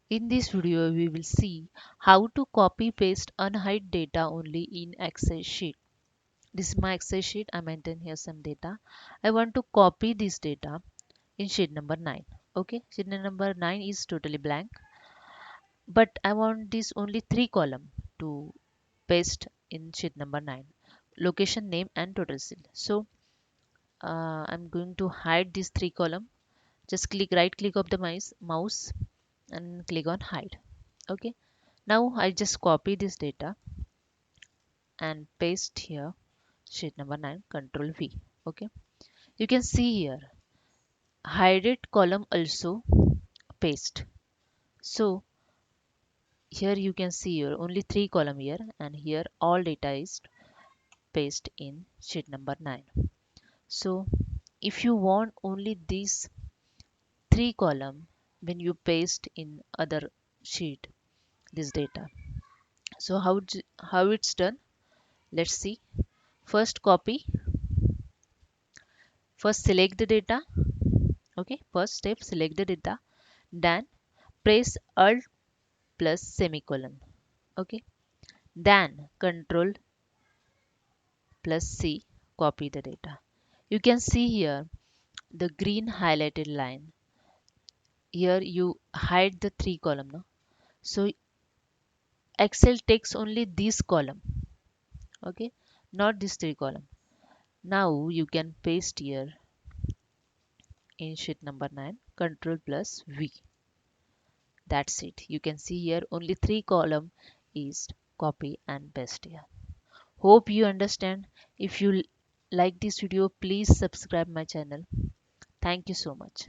In this video, we will see how to copy paste unhide data only in Excel sheet. This is my Excel sheet. I maintain here some data. I want to copy this data in sheet number 9. Okay, sheet number 9 is totally blank, but I want this only 3 column to paste in sheet number 9. Location, name and total sale. So I'm going to hide these 3 column. Just right click of the mouse and click on hide. Okay. Now I just copy this data and paste here sheet number 9, Ctrl V. Okay. You can see here hide it column also paste. So here you can see here only 3 column here, and here all data is paste in sheet number 9. So if you want only these 3 column when you paste in other sheet this data. So how it's done? Let's see. First copy. First select the data. Okay, first step, select the data, then press Alt plus semicolon. Okay, then Ctrl plus C, copy the data. You can see here the green highlighted line. Here you hide the 3 column. No? So Excel takes only this column. Okay, not this 3 column. Now you can paste here in sheet number 9, Ctrl plus V. That's it. You can see here only 3 column is copy and paste here. Hope you understand. If you like this video, please subscribe my channel. Thank you so much.